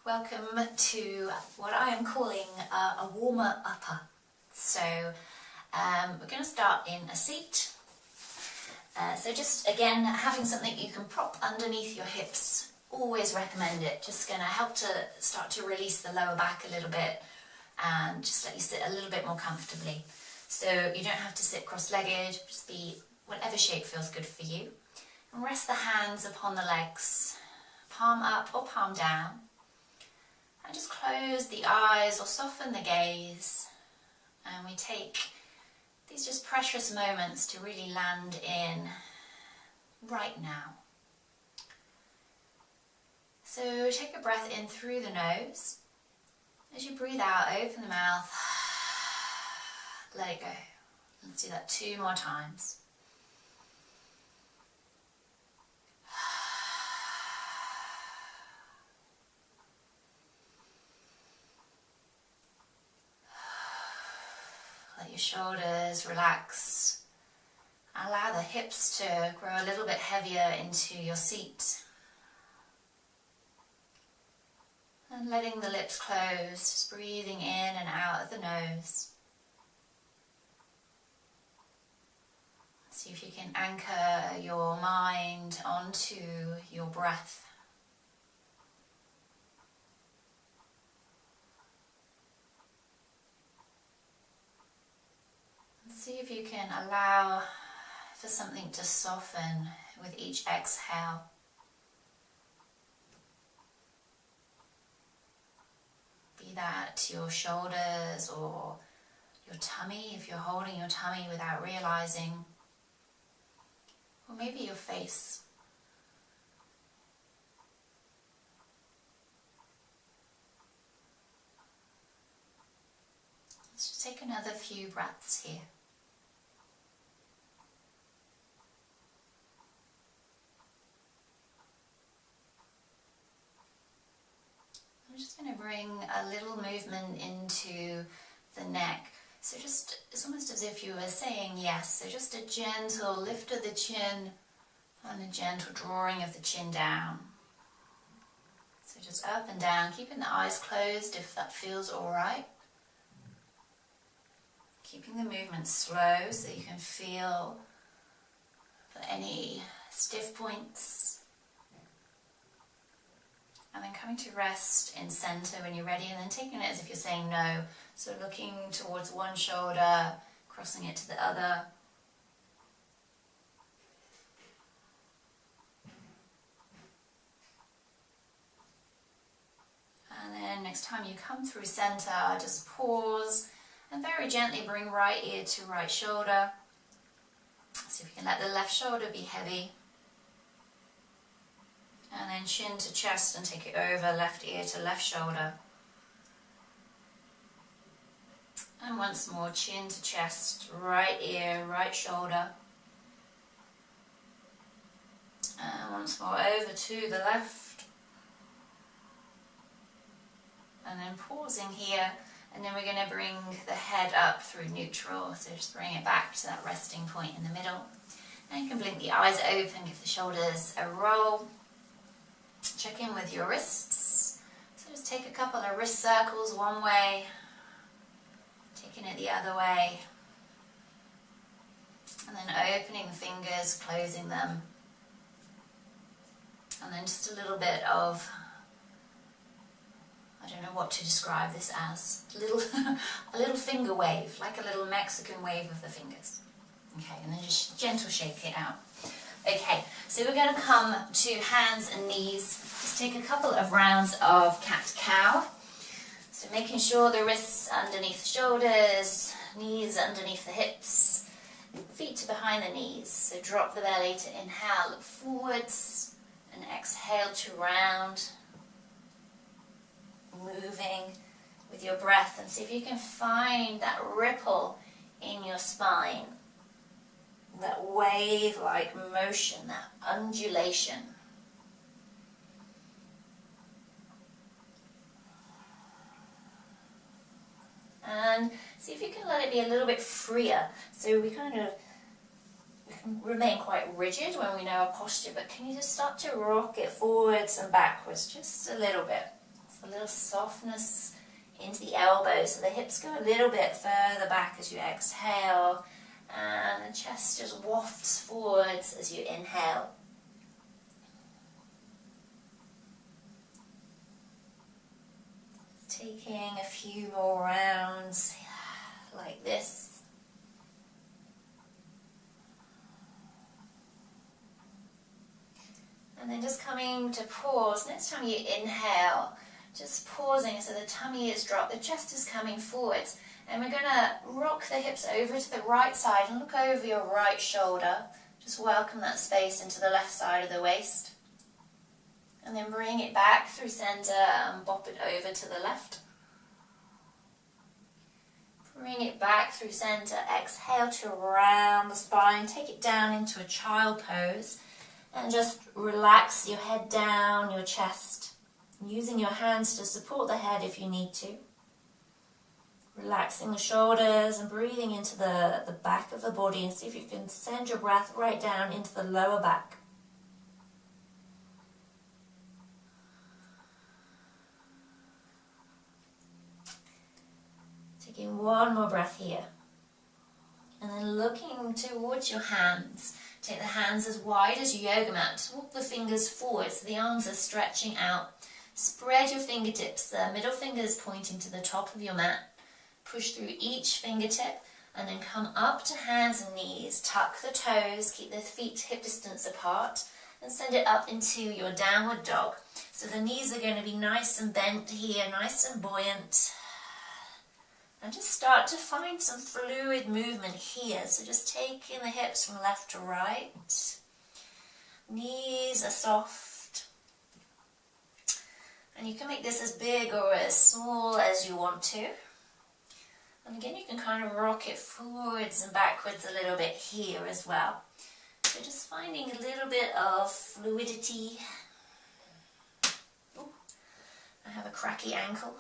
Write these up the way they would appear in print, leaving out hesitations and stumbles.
Welcome to what I am calling a warmer upper. So we're going to start in a seat. So just again, having something you can prop underneath your hips, always recommend it. Just going to help to start to release the lower back a little bit and just let you sit a little bit more comfortably. So you don't have to sit cross-legged, just be whatever shape feels good for you. And rest the hands upon the legs, palm up or palm down. And just close the eyes or soften the gaze. And we take these just precious moments to really land in right now. So take a breath in through the nose. As you breathe out, open the mouth, let it go. Let's do that 2 more times. Let your shoulders relax. Allow the hips to grow a little bit heavier into your seat. And letting the lips close, just breathing in and out of the nose. See if you can anchor your mind onto your breath. See if you can allow for something to soften with each exhale. Be that your shoulders or your tummy, if you're holding your tummy without realizing, or maybe your face. Let's just take another few breaths here. I'm just going to bring a little movement into the neck. So just, it's almost as if you were saying yes. So just a gentle lift of the chin and a gentle drawing of the chin down. So just up and down, keeping the eyes closed if that feels alright. Keeping the movement slow so you can feel for any stiff points. And then coming to rest in center when you're ready, and then taking it as if you're saying no. So looking towards one shoulder, crossing it to the other. And then next time you come through center, just pause and very gently bring right ear to right shoulder. So if you can let the left shoulder be heavy. And then chin to chest and take it over, left ear to left shoulder. And once more, chin to chest, right ear, right shoulder. And once more, over to the left. And then pausing here, and then we're going to bring the head up through neutral. So just bring it back to that resting point in the middle. And you can blink the eyes open, give the shoulders a roll. Check in with your wrists. So just take a couple of wrist circles one way, taking it the other way, and then opening the fingers, closing them, and then just a little bit of, I don't know what to describe this as, a little finger wave, like a little Mexican wave of the fingers. Okay, and then just gentle shake it out. Okay, so we're going to come to hands and knees. Just take a couple of rounds of cat-cow. So making sure the wrists underneath the shoulders, knees underneath the hips, feet to behind the knees. So drop the belly to inhale, look forwards, and exhale to round. Moving with your breath, and see if you can find that ripple in your spine. That wave-like motion, that undulation. And see if you can let it be a little bit freer. So we can remain quite rigid when we know our posture, but can you just start to rock it forwards and backwards just a little bit? So a little softness into the elbows, so the hips go a little bit further back as you exhale, and the chest just wafts forwards as you inhale. Taking a few more rounds like this. And then just coming to pause. Next time you inhale, just pausing so the tummy is dropped, the chest is coming forwards. And we're going to rock the hips over to the right side and look over your right shoulder. Just welcome that space into the left side of the waist. And then bring it back through center and bop it over to the left. Bring it back through center. Exhale to round the spine. Take it down into a child pose. And just relax your head down, your chest. Using your hands to support the head if you need to. Relaxing the shoulders and breathing into the back of the body. And see if you can send your breath right down into the lower back. Taking one more breath here. And then looking towards your hands. Take the hands as wide as your yoga mat. Just walk the fingers forward so the arms are stretching out. Spread your fingertips, the middle fingers pointing to the top of your mat. Push through each fingertip and then come up to hands and knees. Tuck the toes, keep the feet hip distance apart and send it up into your downward dog. So the knees are going to be nice and bent here, nice and buoyant. And just start to find some fluid movement here. So just taking the hips from left to right. Knees are soft. And you can make this as big or as small as you want to. And again, you can kind of rock it forwards and backwards a little bit here as well. So just finding a little bit of fluidity. Ooh, I have a cracky ankle.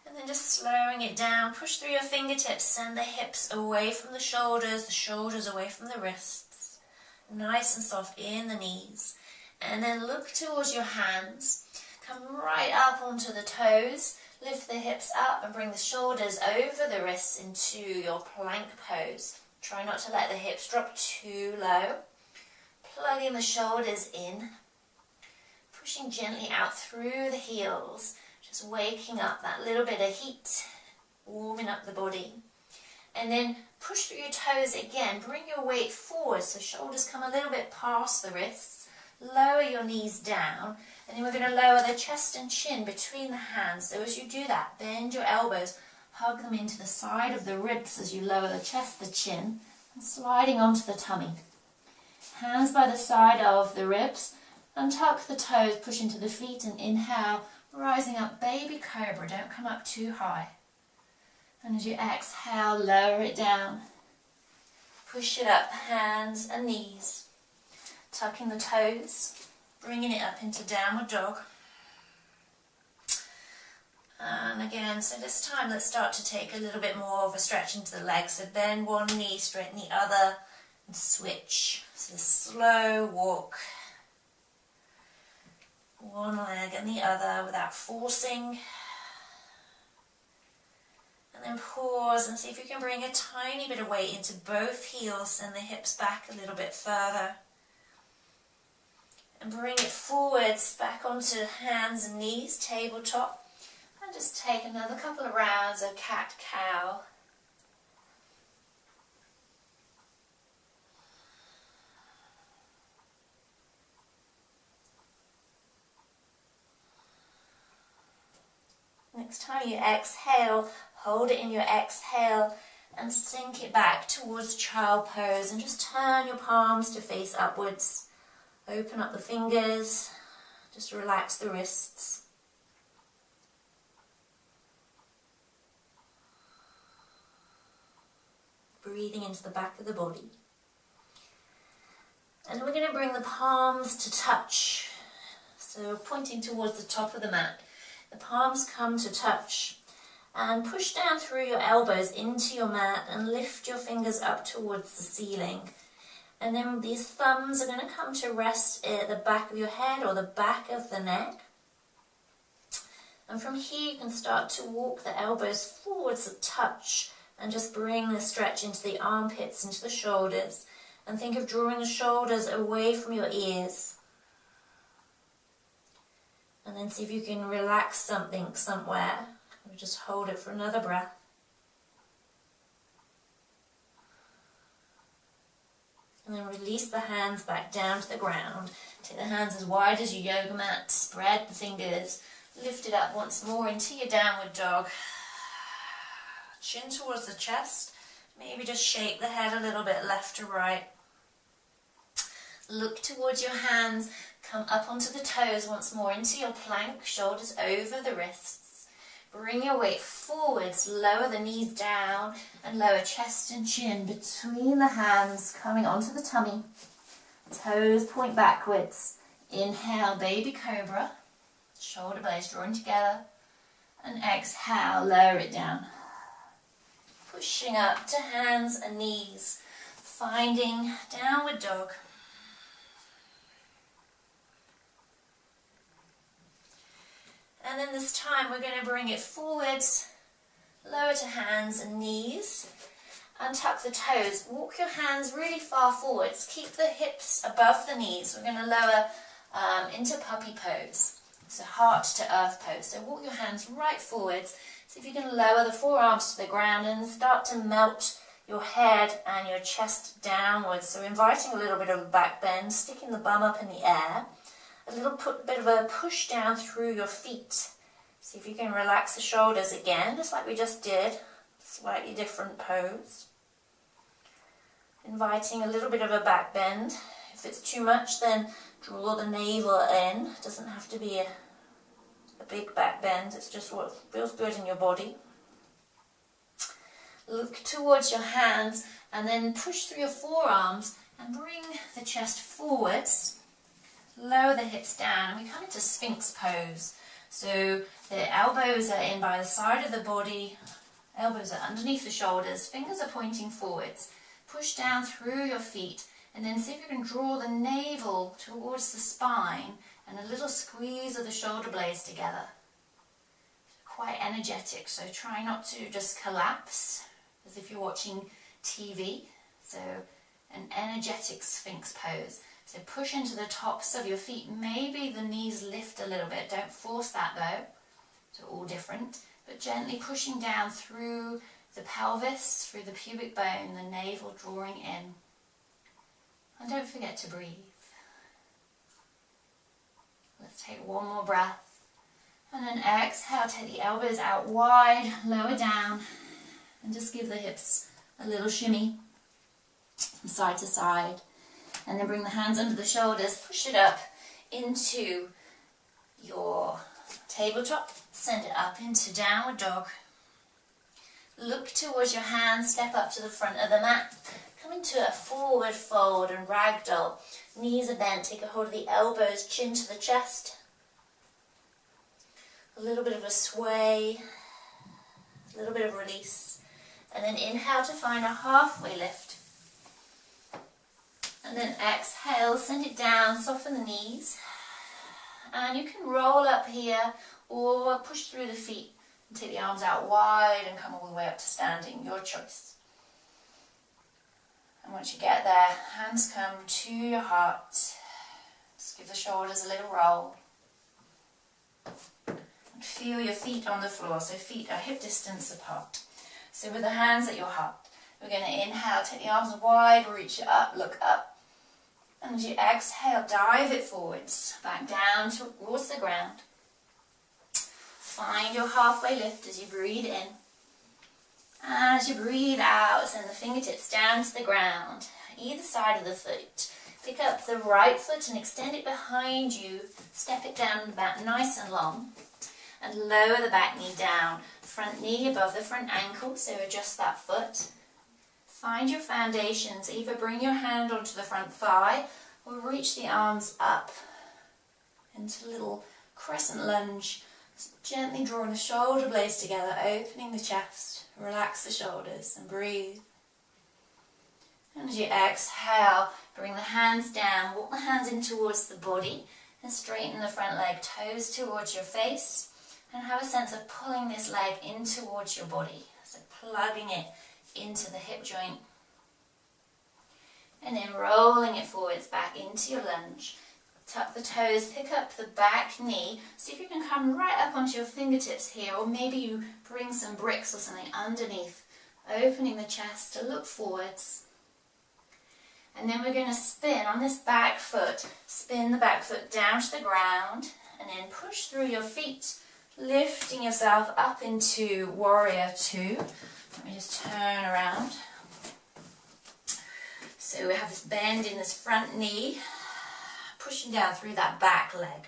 And then just slowing it down, push through your fingertips, send the hips away from the shoulders away from the wrists. Nice and soft in the knees. And then look towards your hands, come right up onto the toes, lift the hips up and bring the shoulders over the wrists into your plank pose. Try not to let the hips drop too low. Plugging the shoulders in, pushing gently out through the heels. Just waking up that little bit of heat, warming up the body. And then push through your toes again. Bring your weight forward so shoulders come a little bit past the wrists. Lower your knees down. And then we're going to lower the chest and chin between the hands. So as you do that, bend your elbows, hug them into the side of the ribs as you lower the chest, the chin, and sliding onto the tummy. Hands by the side of the ribs. And tuck the toes, push into the feet and inhale. Rising up, baby cobra, don't come up too high. And as you exhale, lower it down. Push it up, hands and knees. Tucking the toes, bringing it up into downward dog. And again, so this time let's start to take a little bit more of a stretch into the legs. So bend one knee, straighten the other, and switch. So slow walk. One leg and the other without forcing. And then pause and see if you can bring a tiny bit of weight into both heels, send the hips back a little bit further. And bring it forwards back onto hands and knees, tabletop. And just take another couple of rounds of cat-cow. Next time you exhale, hold it in your exhale and sink it back towards child pose and just turn your palms to face upwards. Open up the fingers, just relax the wrists. Breathing into the back of the body. And we're going to bring the palms to touch. So pointing towards the top of the mat. The palms come to touch and push down through your elbows into your mat and lift your fingers up towards the ceiling. And then these thumbs are going to come to rest at the back of your head or the back of the neck. And from here you can start to walk the elbows forwards a touch and just bring the stretch into the armpits, into the shoulders. And think of drawing the shoulders away from your ears. And then see if you can relax something somewhere. Just hold it for another breath. And then release the hands back down to the ground. Take the hands as wide as your yoga mat. Spread the fingers. Lift it up once more into your downward dog. Chin towards the chest. Maybe just shake the head a little bit left to right. Look towards your hands. Come up onto the toes once more into your plank. Shoulders over the wrists. Bring your weight forwards. Lower the knees down and lower chest and chin between the hands, coming onto the tummy. Toes point backwards. Inhale, baby cobra. Shoulder blades drawing together. And exhale, lower it down. Pushing up to hands and knees. Finding downward dog. And then this time we're going to bring it forwards, lower to hands and knees, untuck the toes, walk your hands really far forwards, keep the hips above the knees. We're going to lower into puppy pose, so heart to earth pose. So walk your hands right forwards, see if you can lower the forearms to the ground and start to melt your head and your chest downwards. So inviting a little bit of a back bend, sticking the bum up in the air. A little bit of a push down through your feet. See if you can relax the shoulders again, just like we just did. Slightly different pose. Inviting a little bit of a back bend. If it's too much, then draw the navel in. It doesn't have to be a big back bend. It's just what feels good in your body. Look towards your hands and then push through your forearms and bring the chest forwards. Lower the hips down and we come into Sphinx pose. So the elbows are in by the side of the body, elbows are underneath the shoulders, fingers are pointing forwards. Push down through your feet and then see if you can draw the navel towards the spine and a little squeeze of the shoulder blades together. Quite energetic, so try not to just collapse as if you're watching TV. So an energetic Sphinx pose. So push into the tops of your feet. Maybe the knees lift a little bit. Don't force that though. So all different. But gently pushing down through the pelvis, through the pubic bone, the navel drawing in. And don't forget to breathe. Let's take one more breath. And then exhale, take the elbows out wide, lower down. And just give the hips a little shimmy from side to side. And then bring the hands under the shoulders, push it up into your tabletop, send it up into downward dog. Look towards your hands, step up to the front of the mat. Come into a forward fold and ragdoll. Knees are bent, take a hold of the elbows, chin to the chest. A little bit of a sway, a little bit of release. And then inhale to find a halfway lift. And then exhale, send it down, soften the knees. And you can roll up here or push through the feet and take the arms out wide and come all the way up to standing, your choice. And once you get there, hands come to your heart. Just give the shoulders a little roll. And feel your feet on the floor, so feet are hip distance apart. So with the hands at your heart, we're going to inhale, take the arms wide, reach it up, look up. And as you exhale, dive it forwards, back down towards the ground. Find your halfway lift as you breathe in. As you breathe out, send the fingertips down to the ground, either side of the foot. Pick up the right foot and extend it behind you. Step it down the back nice and long. And lower the back knee down. Front knee above the front ankle, so adjust that foot. Find your foundations. Either bring your hand onto the front thigh or reach the arms up into a little crescent lunge. Gently drawing the shoulder blades together, opening the chest. Relax the shoulders and breathe. And as you exhale, bring the hands down. Walk the hands in towards the body and straighten the front leg. Toes towards your face. And have a sense of pulling this leg in towards your body. So plugging it into the hip joint. And then rolling it forwards back into your lunge. Tuck the toes, pick up the back knee. See if you can come right up onto your fingertips here, or maybe you bring some bricks or something underneath, opening the chest to look forwards. And then we're going to spin on this back foot. Spin the back foot down to the ground, and then push through your feet, lifting yourself up into Warrior Two. Let me just turn around. So we have this bend in this front knee, pushing down through that back leg.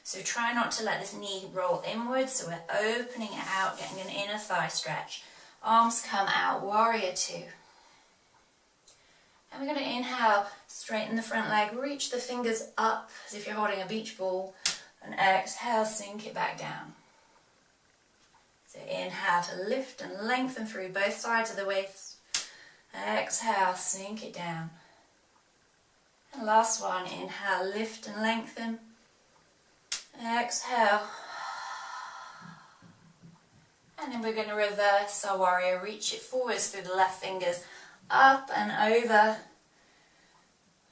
So try not to let this knee roll inwards, so we're opening it out, getting an inner thigh stretch. Arms come out, Warrior Two. And we're going to inhale, straighten the front leg, reach the fingers up as if you're holding a beach ball, and exhale, sink it back down. So inhale to lift and lengthen through both sides of the waist. Exhale, sink it down. And last one, inhale, lift and lengthen. Exhale. And then we're going to reverse our warrior, reach it forwards through the left fingers, up and over.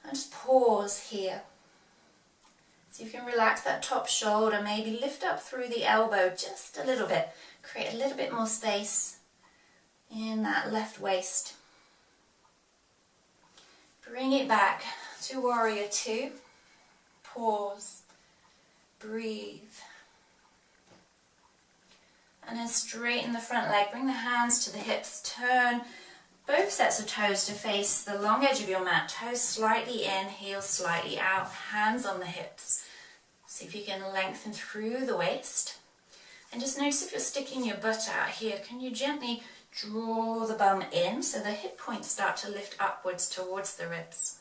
And just pause here. See if you can relax that top shoulder, maybe lift up through the elbow just a little bit. Create a little bit more space in that left waist. Bring it back to Warrior Two. Pause. Breathe. And then straighten the front leg. Bring the hands to the hips. Turn both sets of toes to face the long edge of your mat. Toes slightly in, heels slightly out. Hands on the hips. See if you can lengthen through the waist. And just notice if you're sticking your butt out here, can you gently draw the bum in so the hip points start to lift upwards towards the ribs.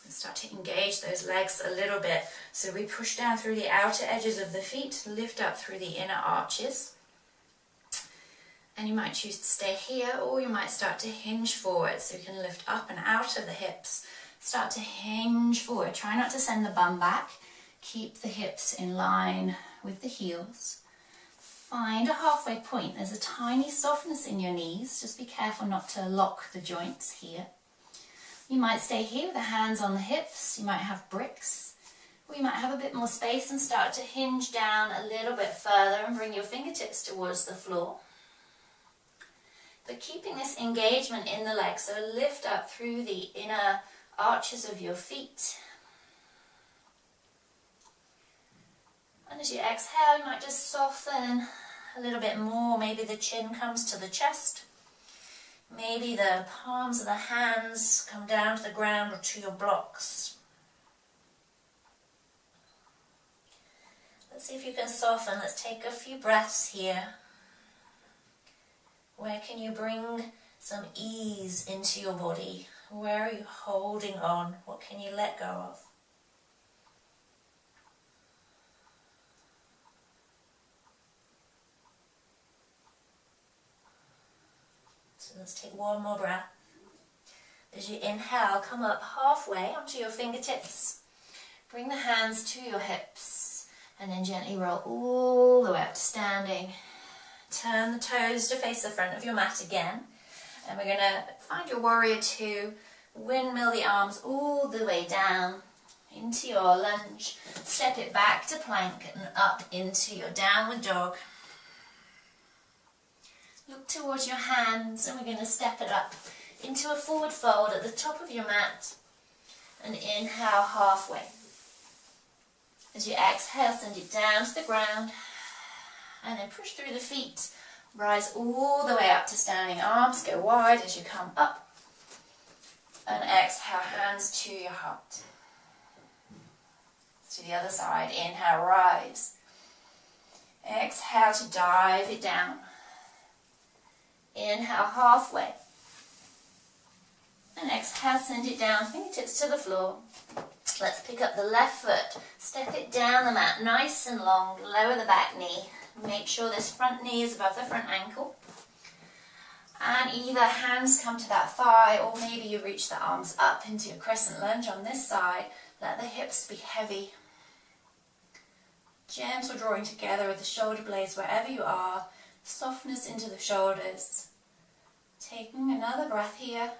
And start to engage those legs a little bit. So we push down through the outer edges of the feet, lift up through the inner arches. And you might choose to stay here, or you might start to hinge forward so you can lift up and out of the hips. Start to hinge forward. Try not to send the bum back. Keep the hips in line with the heels. Find a halfway point. There's a tiny softness in your knees. Just be careful not to lock the joints here. You might stay here with the hands on the hips. You might have bricks. Or you might have a bit more space and start to hinge down a little bit further and bring your fingertips towards the floor. But keeping this engagement in the legs, so lift up through the inner arches of your feet. And as you exhale, you might just soften a little bit more. Maybe the chin comes to the chest. Maybe the palms of the hands come down to the ground or to your blocks. Let's see if you can soften. Let's take a few breaths here. Where can you bring some ease into your body? Where are you holding on? What can you let go of? So let's take one more breath. As you inhale, come up halfway onto your fingertips. Bring the hands to your hips and then gently roll all the way up to standing. Turn the toes to face the front of your mat again. And we're going to find your Warrior Two. Windmill the arms all the way down into your lunge. Step it back to plank and up into your downward dog. Look towards your hands and we're going to step it up into a forward fold at the top of your mat. And inhale halfway. As you exhale, send it down to the ground. And then push through the feet. Rise all the way up to standing. Arms go wide as you come up. And exhale, hands to your heart. To the other side. Inhale, rise. Exhale to dive it down. Inhale, halfway. And exhale, send it down, fingertips to the floor. Let's pick up the left foot. Step it down the mat, nice and long. Lower the back knee. Make sure this front knee is above the front ankle. And either hands come to that thigh, or maybe you reach the arms up into your crescent lunge on this side. Let the hips be heavy. Gentle drawing together of the shoulder blades wherever you are. Softness into the shoulders. Taking another breath here.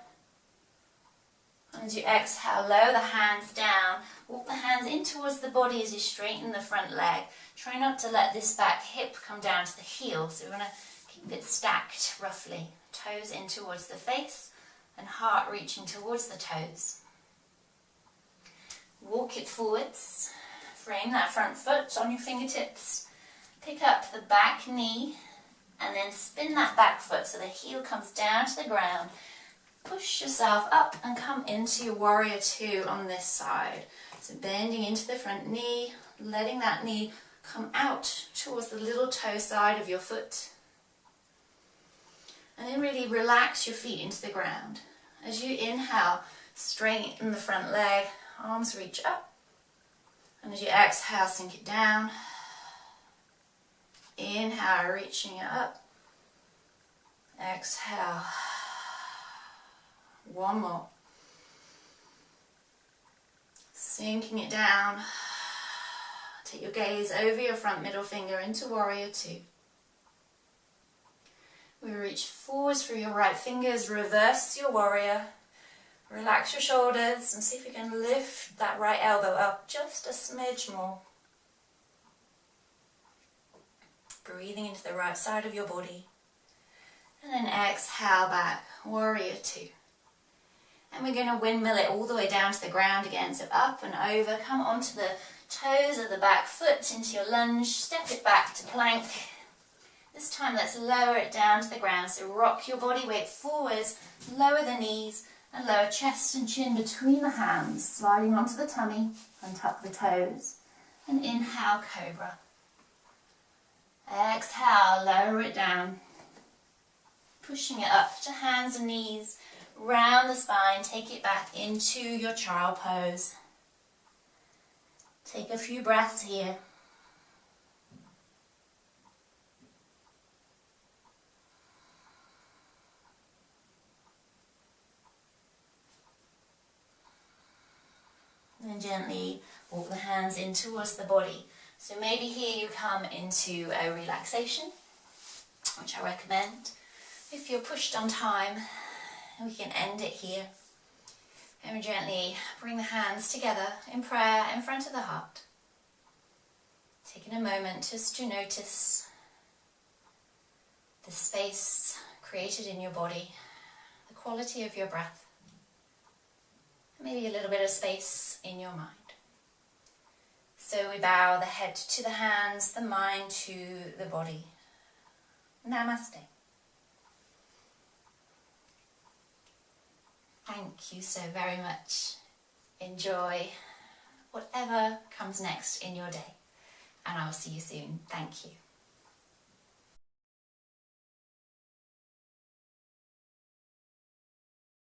And as you exhale, lower the hands down. Walk the hands in towards the body as you straighten the front leg. Try not to let this back hip come down to the heel. So we're going to keep it stacked roughly. Toes in towards the face and heart reaching towards the toes. Walk it forwards. Frame that front foot on your fingertips. Pick up the back knee and then spin that back foot so the heel comes down to the ground. Push yourself up and come into your warrior two on this side. So bending into the front knee, letting that knee come out towards the little toe side of your foot. And then really relax your feet into the ground. As you inhale, straighten the front leg, arms reach up. And as you exhale, sink it down. Inhale, reaching it up. Exhale. One more. Sinking it down. Take your gaze over your front middle finger into warrior two. We reach forwards through your right fingers, reverse your warrior. Relax your shoulders and see if you can lift that right elbow up just a smidge more. Breathing into the right side of your body. And then exhale back, warrior two. And we're going to windmill it all the way down to the ground again. So up and over, come onto the toes of the back foot into your lunge, step it back to plank. This time let's lower it down to the ground. So rock your body weight forwards, lower the knees and lower chest and chin between the hands, sliding onto the tummy and tuck the toes. And inhale, cobra. Exhale, lower it down. Pushing it up to hands and knees, round the spine, take it back into your child pose. Take a few breaths here. And then gently walk the hands in towards the body. So maybe here you come into a relaxation, which I recommend. If you're pushed on time, we can end it here. And we gently bring the hands together in prayer in front of the heart. Taking a moment just to notice the space created in your body, the quality of your breath, maybe a little bit of space in your mind. So we bow the head to the hands, the mind to the body. Namaste. Thank you so very much. Enjoy whatever comes next in your day. And I will see you soon. Thank you.